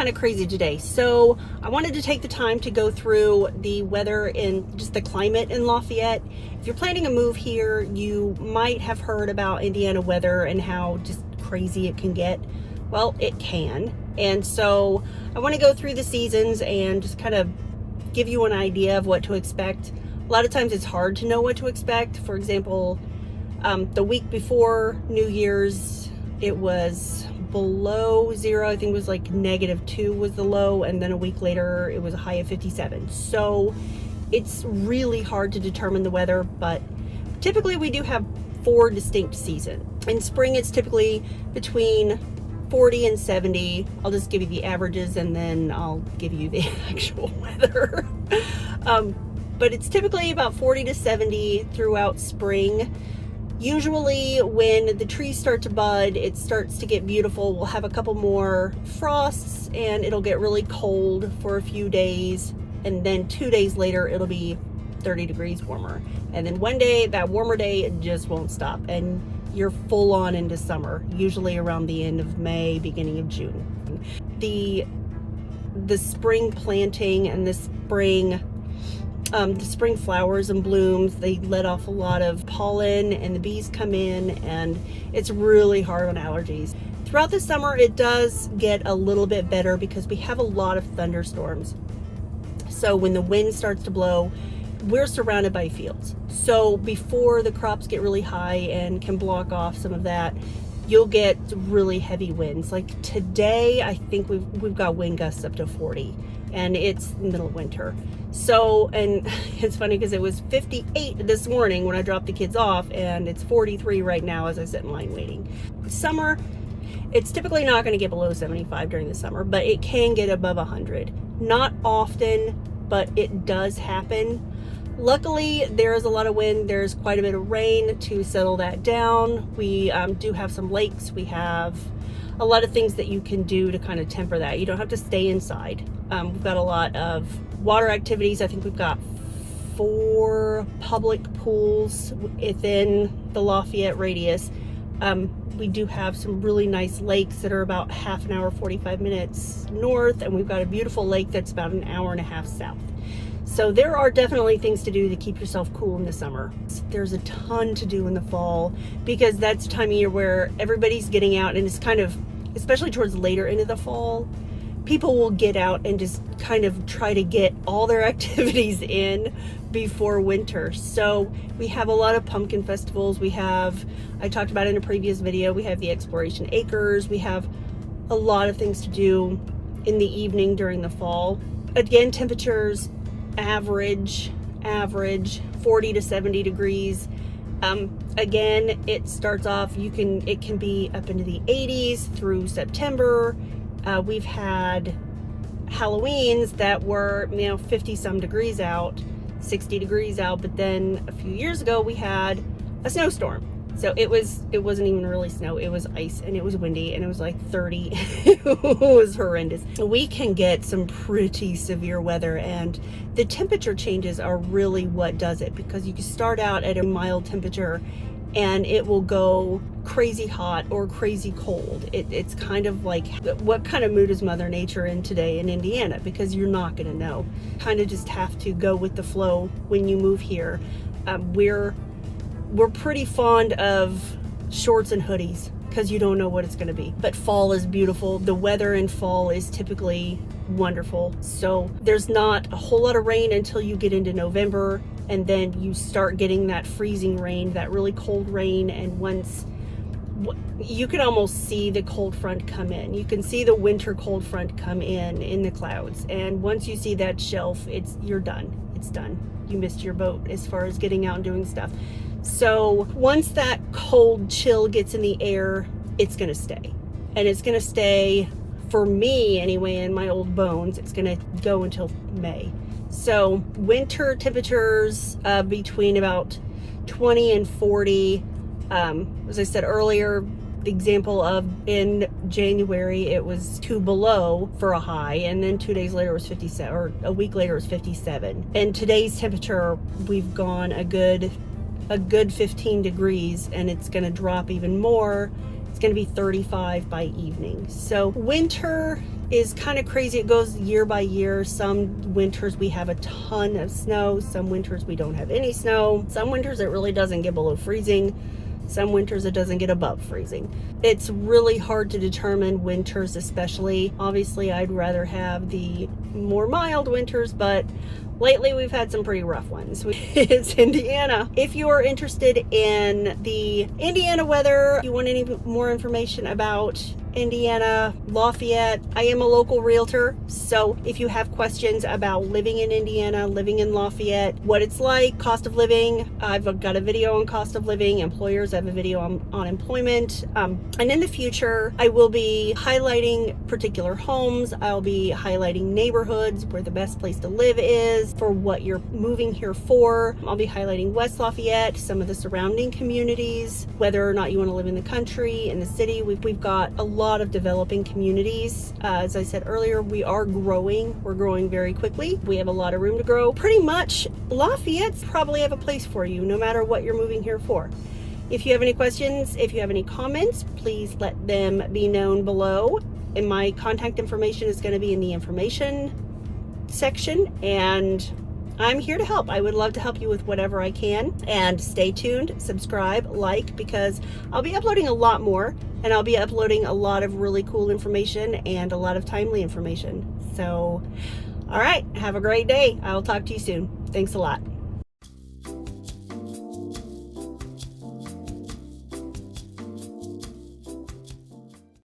kind of crazy today. So I wanted to take the time to go through the weather and just the climate in Lafayette. If you're planning a move here, you might have heard about Indiana weather and how just crazy it can get. Well, it can. And so I want to go through the seasons and just kind of give you an idea of what to expect. A lot of times it's hard to know what to expect. For example, the week before New Year's, it was below zero. I think it was like -2 was the low, and then a week later it was a high of 57. So it's really hard to determine the weather, but typically we do have 4 distinct seasons. In spring it's typically between 40 and 70. I'll just give you the averages and then I'll give you the actual weather. But it's typically about 40 to 70 throughout spring. Usually when the trees start to bud, it starts to get beautiful. We'll have a couple more frosts and it'll get really cold for a few days. And then 2 days later, it'll be 30 degrees warmer. And then one day, that warmer day, it just won't stop. And you're full on into summer, usually around the end of May, beginning of June. The spring planting and the spring flowers and blooms, they let off a lot of pollen and the bees come in, and it's really hard on allergies. Throughout the summer, it does get a little bit better because we have a lot of thunderstorms. So when the wind starts to blow, we're surrounded by fields. So before the crops get really high and can block off some of that, you'll get really heavy winds. Like today, I think we've got wind gusts up to 40, and it's middle of winter. So, and it's funny because it was 58 this morning when I dropped the kids off, and it's 43 right now as I sit in line waiting. Summer, it's typically not going to get below 75 during the summer, but it can get above 100. Not often, but it does happen. Luckily, there is a lot of wind. There's quite a bit of rain to settle that down. We do have some lakes. We have a lot of things that you can do to kind of temper that. You don't have to stay inside. We've got a lot of water activities. I think we've got 4 public pools within the Lafayette radius. We do have some really nice lakes that are about half an hour, 45 minutes north, and we've got a beautiful lake that's about an hour and a half south. So there are definitely things to do to keep yourself cool in the summer. There's a ton to do in the fall because that's the time of year where everybody's getting out, and it's kind of, especially towards later into the fall, people will get out and just kind of try to get all their activities in before winter. So we have a lot of pumpkin festivals. We have, I talked about in a previous video, we have the Exploration Acres. We have a lot of things to do in the evening during the fall. Again, temperatures average 40 to 70 degrees. Again, it starts off, it can be up into the 80s through September. We've had Halloweens that were 50 some degrees out, 60 degrees out, but then a few years ago we had a snowstorm. So it wasn't even really snow, it was ice, and it was windy, and it was like 30. It was horrendous. We can get some pretty severe weather, and the temperature changes are really what does it, because you can start out at a mild temperature and it will go crazy hot or crazy cold. It's kind of like, what kind of mood is Mother Nature in today in Indiana? Because you're not gonna know. Kind of just have to go with the flow when you move here. We're pretty fond of shorts and hoodies because you don't know what it's going to be. But fall is beautiful. The weather in fall is typically wonderful. So there's not a whole lot of rain until you get into November, and then you start getting that freezing rain, that really cold rain. And once you can almost see the cold front come in, you can see the winter cold front come in the clouds. And once you see that shelf, you're done. It's done. You missed your boat as far as getting out and doing stuff. So once that cold chill gets in the air, it's going to stay. And it's going to stay, for me anyway, in my old bones, it's going to go until May. So winter temperatures between about 20 and 40. As I said earlier, the example of in January, it was 2 below for a high, and then 2 days later it was 57, or a week later it was 57. And today's temperature, we've gone a good 15 degrees, and it's going to drop even more. It's going to be 35 by evening. So winter is kind of crazy. It goes year by year. Some winters we have a ton of snow. Some winters we don't have any snow. Some winters it really doesn't get below freezing. Some winters it doesn't get above freezing. It's really hard to determine winters, especially. Obviously, I'd rather have the more mild winters, but lately we've had some pretty rough ones. It's Indiana. If you are interested in the Indiana weather, if you want any more information about Indiana, Lafayette, I am a local realtor, so if you have questions about living in Indiana, living in Lafayette, what it's like, cost of living, I've got a video on cost of living, employers, I have a video on employment, and in the future I will be highlighting particular homes. I'll be highlighting neighborhoods where the best place to live is for what you're moving here for. I'll be highlighting West Lafayette, some of the surrounding communities, whether or not you want to live in the country, in the city. We've got a lot of developing communities. As I said earlier, we are growing. We're growing very quickly. We have a lot of room to grow. Pretty much Lafayette's probably have a place for you no matter what you're moving here for. If you have any questions, if you have any comments, please let them be known below. And my contact information is going to be in the information section, and I'm here to help. I would love to help you with whatever I can. And stay tuned, subscribe, like, because I'll be uploading a lot more, and I'll be uploading a lot of really cool information and a lot of timely information. So, all right, have a great day. I'll talk to you soon. Thanks a lot.